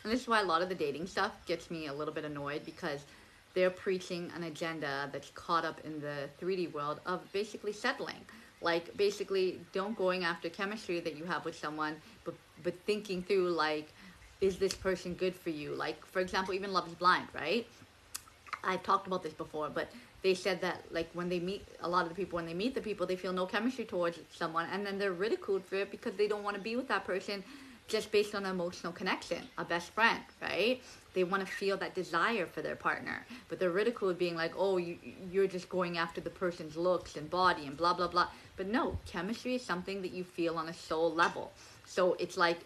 And this is why a lot of the dating stuff gets me a little bit annoyed, because they're preaching an agenda that's caught up in the 3D world of basically settling. Like, basically, don't going after chemistry that you have with someone, but thinking through, like, is this person good for you? Like, for example, even Love is Blind, right? I've talked about this before, but they said that, like, when they meet a lot of the people, when they meet the people, they feel no chemistry towards someone, and then they're ridiculed for it because they don't want to be with that person just based on an emotional connection, a best friend, right? They want to feel that desire for their partner, but they're ridiculed being like, oh, you're just going after the person's looks and body and blah blah blah. But no, chemistry is something that you feel on a soul level. So it's like,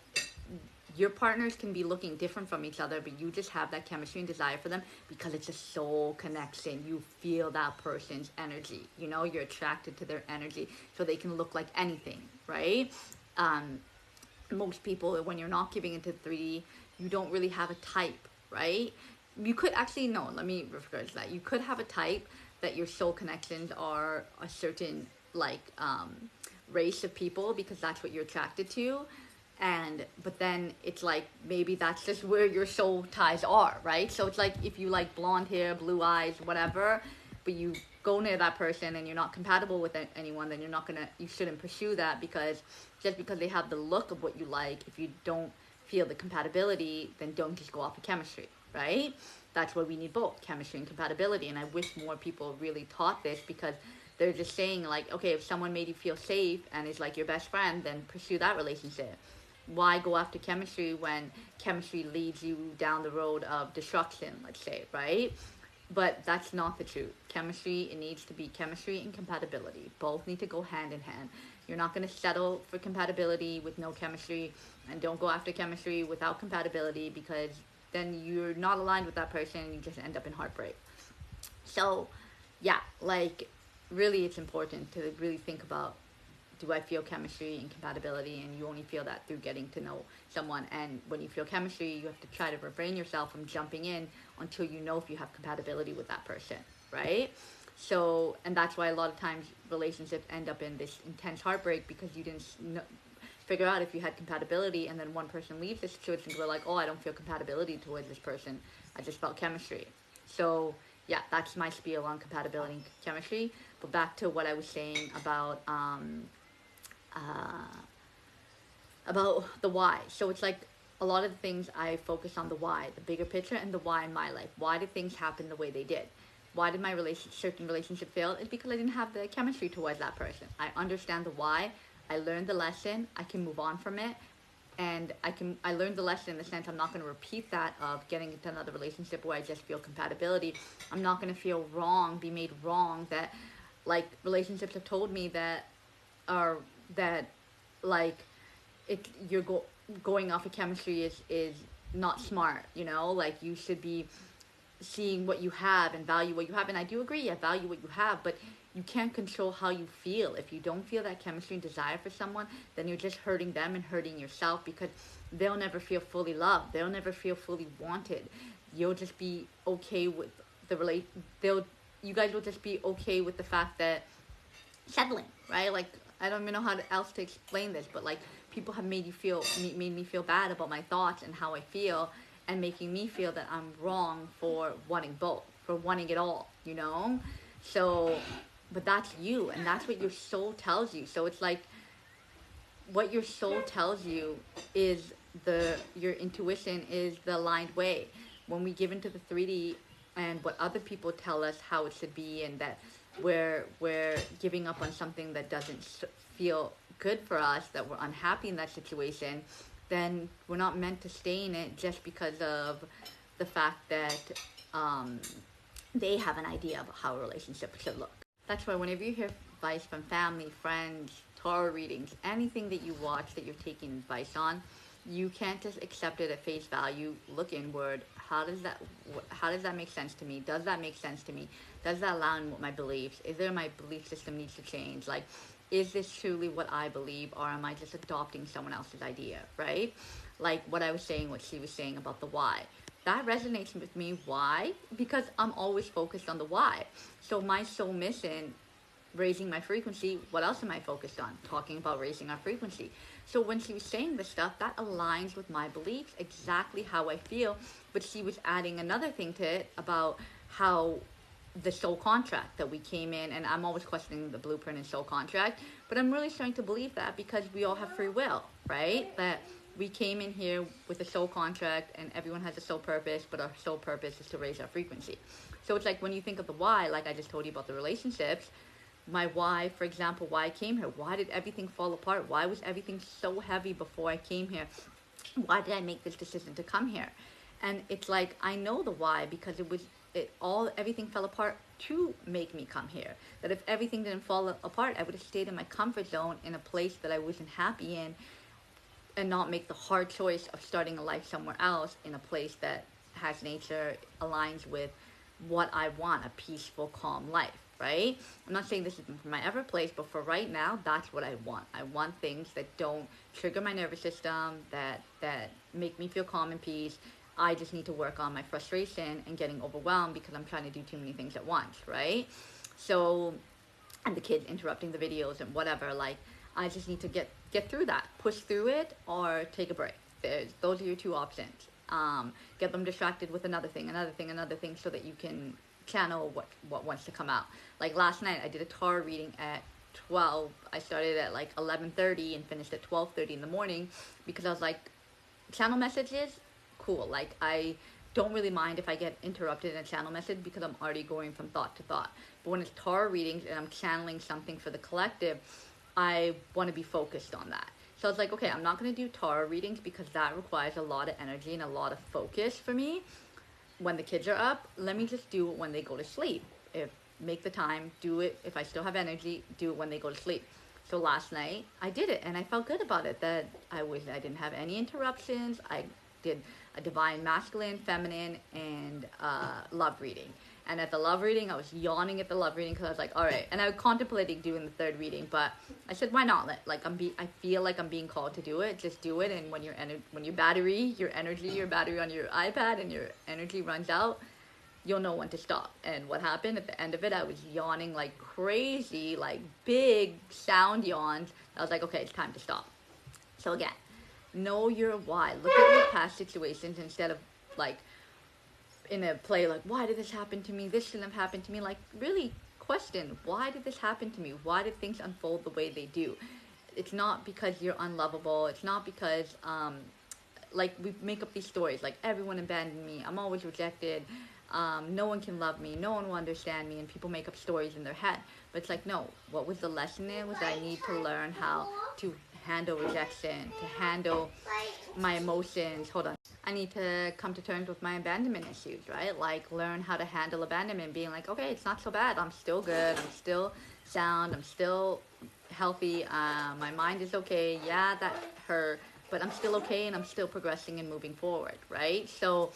your partners can be looking different from each other, but you just have that chemistry and desire for them because it's a soul connection. You feel that person's energy, you know, you're attracted to their energy, so they can look like anything, right? Most people, when you're not giving into 3D, you don't really have a type, right? You could actually, no, let me rephrase that. You could have a type that your soul connections are a certain, like, race of people, because that's what you're attracted to. And but then it's like, maybe that's just where your soul ties are, right? So it's like, if you like blonde hair, blue eyes, whatever, but you go near that person and you're not compatible with anyone, then you shouldn't pursue that, because just because they have the look of what you like, if you don't feel the compatibility, then don't just go off of chemistry, right? That's why we need both chemistry and compatibility. And I wish more people really taught this, because they're just saying, like, okay, if someone made you feel safe and is like your best friend, then pursue that relationship. Why go after chemistry when chemistry leads you down the road of destruction, let's say, right? But that's not the truth. Chemistry, it needs to be chemistry and compatibility. Both need to go hand in hand. You're not going to settle for compatibility with no chemistry, and don't go after chemistry without compatibility, because then you're not aligned with that person and you just end up in heartbreak. So, yeah, like, really it's important to really think about, do I feel chemistry and compatibility? And you only feel that through getting to know someone. And when you feel chemistry, you have to try to refrain yourself from jumping in until you know if you have compatibility with that person, right? So, and that's why a lot of times relationships end up in this intense heartbreak, because you didn't figure out if you had compatibility, and then one person leaves the situation because they're like, oh, I don't feel compatibility towards this person, I just felt chemistry. So yeah, that's my spiel on compatibility and chemistry. But back to what I was saying uh, about the why. So it's like, a lot of the things I focus on the why, the bigger picture, and the why in my life. Why did things happen the way they did? Why did my certain relationship fail? It's because I didn't have the chemistry towards that person. I understand the why. I learned the lesson. I can move on from it, and I learned the lesson in the sense, I'm not going to repeat that of getting into another relationship where I just feel compatibility. I'm not going to feel wrong, be made wrong, that, like, relationships have told me that are that, like, it you're going off of chemistry is not smart, you know, like, you should be seeing what you have and value what you have. And I do agree, yeah, value what you have, but you can't control how you feel. If you don't feel that chemistry and desire for someone, then you're just hurting them and hurting yourself, because they'll never feel fully loved, they'll never feel fully wanted. You'll just be okay with the they'll you guys will just be okay with the fact that settling, right? Like, I don't even know else to explain this, but like, people have made me feel bad about my thoughts and how I feel, and making me feel that I'm wrong for wanting both, for wanting it all, you know? So, but that's you, and that's what your soul tells you. So it's like, what your soul tells you is your intuition is the aligned way. When we give into the 3D and what other people tell us how it should be, and that we're giving up on something that doesn't feel good for us, that we're unhappy in that situation, then we're not meant to stay in it just because of the fact that they have an idea of how a relationship should look. That's why whenever you hear advice from family, friends, tarot readings, anything that you watch that you're taking advice on, you can't just accept it at face value. Look inward. How does that make sense to me? Does that make sense to me? Does that align with my beliefs? Is there my belief system needs to change? Like, is this truly what I believe, or am I just adopting someone else's idea, right? Like what I was saying, what she was saying about the why. That resonates with me. Why? Because I'm always focused on the why. So my soul mission, raising my frequency, what else am I focused on? Talking about raising our frequency. So when she was saying this stuff, that aligns with my beliefs, exactly how I feel. But she was adding another thing to it about how the soul contract that we came in, and I'm always questioning the blueprint and soul contract, but I'm really starting to believe that because we all have free will, right? That we came in here with a soul contract and everyone has a soul purpose, but our soul purpose is to raise our frequency. So it's like when you think of the why, like I just told you about the relationships, my why, for example, why I came here, why did everything fall apart? Why was everything so heavy before I came here? Why did I make this decision to come here? And it's like I know the why because everything fell apart to make me come here. That if everything didn't fall apart, I would have stayed in my comfort zone in a place that I wasn't happy in, and not make the hard choice of starting a life somewhere else in a place that has nature, aligns with what I want, a peaceful, calm life, right? I'm not saying this is my ever place, but for right now, that's what I want. I want things that don't trigger my nervous system, that make me feel calm and peace. I just need to work on my frustration and getting overwhelmed because I'm trying to do too many things at once, right? So, and the kids interrupting the videos and whatever, like, I just need to get through that, push through it, or take a break. Those are your two options. Get them distracted with another thing, so that you can channel what wants to come out. Like last night, I did a tarot reading at 12. I started at like 11:30 and finished at 12:30 in the morning because I was like, channel messages, cool. Like I don't really mind if I get interrupted in a channel message because I'm already going from thought to thought. But when it's tarot readings and I'm channeling something for the collective, I want to be focused on that. So I was like, okay, I'm not going to do tarot readings because that requires a lot of energy and a lot of focus for me when the kids are up. Let me just do it when they go to sleep. Make the time, do it. If I still have energy, do it when they go to sleep. So last night I did it and I felt good about it, that I didn't have any interruptions. I did a divine masculine, feminine, and love reading. And at the love reading, I was yawning at the love reading because I was like, all right. And I was contemplating doing the third reading, but I said, why not? I feel like I'm being called to do it. Just do it. And when your battery on your iPad and your energy runs out, you'll know when to stop. And what happened at the end of it, I was yawning like crazy, like big sound yawns. I was like, okay, it's time to stop. So again, know your why. Look at your past situations instead of like in a play like, why did this happen to me? This shouldn't have happened to me. Like really question, why did this happen to me? Why did things unfold the way they do? It's not because you're unlovable. It's not because like we make up these stories like everyone abandoned me, I'm always rejected, no one can love me, no one will understand me, and people make up stories in their head. But it's like, no, what was the lesson there was I need to learn how to handle rejection, to handle my emotions. Hold on. I need to come to terms with my abandonment issues, right? Like learn how to handle abandonment, being like, okay, it's not so bad. I'm still good. I'm still sound. I'm still healthy. My mind is okay. Yeah, that hurt, but I'm still okay and I'm still progressing and moving forward, right? So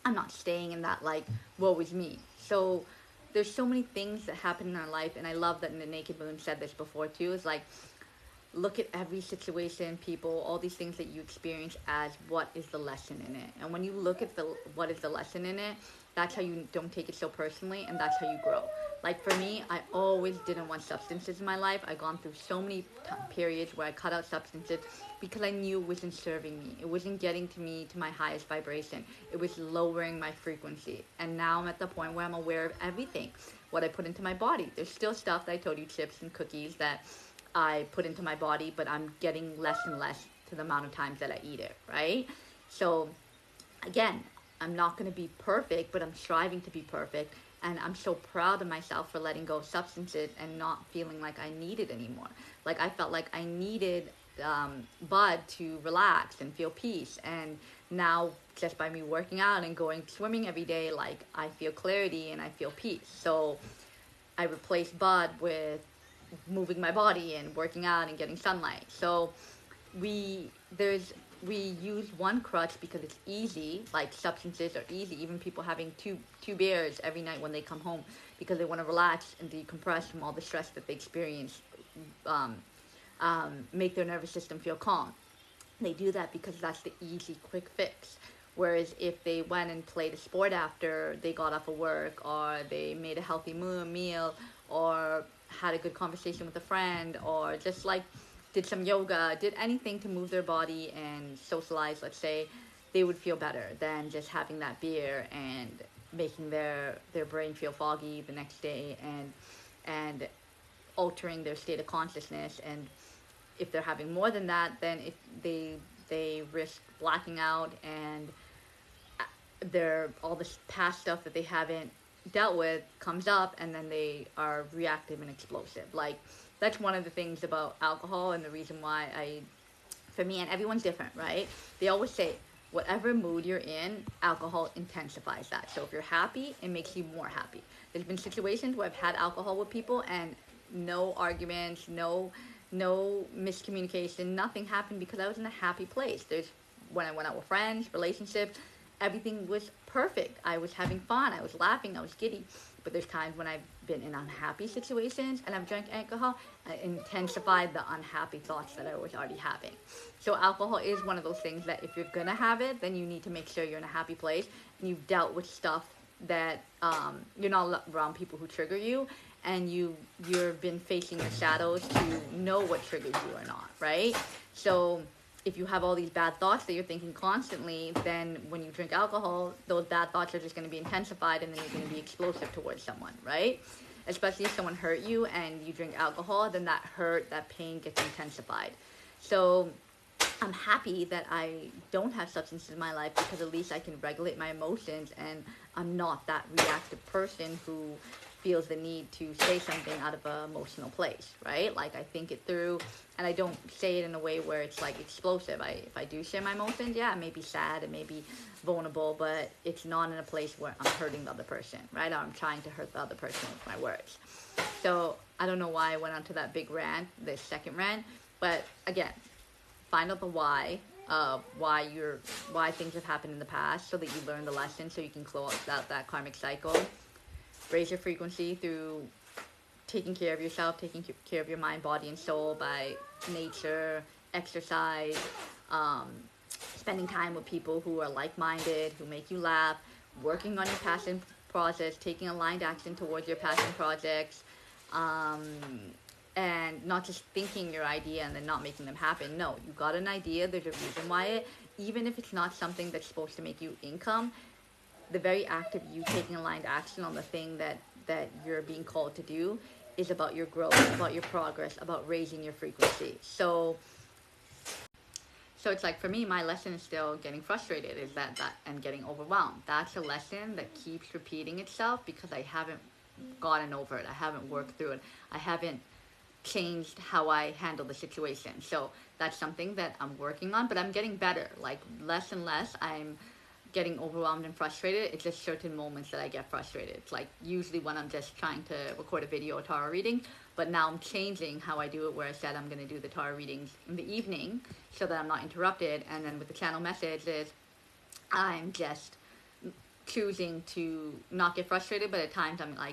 I'm not staying in that like, woe is me. So there's so many things that happen in our life, and I love that the Naked Moon said this before too, is like, look at every situation, people, all these things that you experience as what is the lesson in it. And when you look at what is the lesson in it, that's how you don't take it so personally, and that's how you grow. Like for me, I always didn't want substances in my life. I gone through so many periods where I cut out substances because I knew it wasn't serving me. It wasn't getting to me to my highest vibration. It was lowering my frequency. And now I'm at the point where I'm aware of everything, what I put into my body. There's still stuff that I told you, chips and cookies, that I put into my body, but I'm getting less and less to the amount of times that I eat it, right? So again, I'm not going to be perfect, but I'm striving to be perfect. And I'm so proud of myself for letting go of substances and not feeling like I need it anymore. Like I felt like I needed bud to relax and feel peace. And now just by me working out and going swimming every day, like I feel clarity and I feel peace. So I replaced bud with moving my body and working out and getting sunlight. So we use one crutch because it's easy. Like substances are easy. Even people having two beers every night when they come home because they want to relax and decompress from all the stress that they experience, make their nervous system feel calm. They do that because that's the easy, quick fix. Whereas if they went and played a sport after they got off of work, or they made a healthy meal, or had a good conversation with a friend, or just like did some yoga, did anything to move their body and socialize, let's say, they would feel better than just having that beer and making their brain feel foggy the next day, and altering their state of consciousness. And if they're having more than that, then if they risk blacking out, and they're all this past stuff that they haven't dealt with comes up, and then they are reactive and explosive. Like, that's one of the things about alcohol, and the reason why for me, and everyone's different, right? They always say whatever mood you're in, alcohol intensifies that. So if you're happy, it makes you more happy. There's been situations where I've had alcohol with people and no arguments, no miscommunication, nothing happened, because I was in a happy place. When I went out with friends, relationships, everything was perfect. I was having fun, I was laughing, I was giddy. But there's times when I've been in unhappy situations and I've drank alcohol, I intensified the unhappy thoughts that I was already having. So alcohol is one of those things that if you're gonna have it, then you need to make sure you're in a happy place and you've dealt with stuff that you're not around people who trigger you, and you've been facing your shadows to know what triggers you or not, right? So if you have all these bad thoughts that you're thinking constantly, then when you drink alcohol, those bad thoughts are just going to be intensified, and then you're going to be explosive towards someone, right? Especially if someone hurt you and you drink alcohol, then that hurt, that pain gets intensified. So I'm happy that I don't have substances in my life, because at least I can regulate my emotions, and I'm not that reactive person who feels the need to say something out of an emotional place, right? Like, I think it through, and I don't say it in a way where it's like explosive. If I do share my emotions, yeah, it may be sad, it may be vulnerable, but it's not in a place where I'm hurting the other person, right? Or I'm trying to hurt the other person with my words. So I don't know why I went onto that big rant, this second rant, but again, find out the why of why things have happened in the past, so that you learn the lesson, so you can close out that karmic cycle. Raise your frequency through taking care of yourself, taking care of your mind, body, and soul by nature, exercise, spending time with people who are like-minded, who make you laugh, working on your passion projects, taking aligned action towards your passion projects, and not just thinking your idea and then not making them happen. No, you got an idea, there's a reason why even if it's not something that's supposed to make you income, the very act of you taking aligned action on the thing that you're being called to do is about your growth, about your progress, about raising your frequency. So it's like, for me, my lesson is still getting frustrated, is that and getting overwhelmed. That's a lesson that keeps repeating itself, because I haven't gotten over it. I haven't worked through it. I haven't changed how I handle the situation. So that's something that I'm working on, but I'm getting better. Like, less and less I'm getting overwhelmed and frustrated. It's just certain moments that I get frustrated. It's like usually when I'm just trying to record a video or tarot reading, but now I'm changing how I do it, where I said I'm going to do the tarot readings in the evening so that I'm not interrupted. And then with the channel messages, I'm just choosing to not get frustrated, but at times I'm like,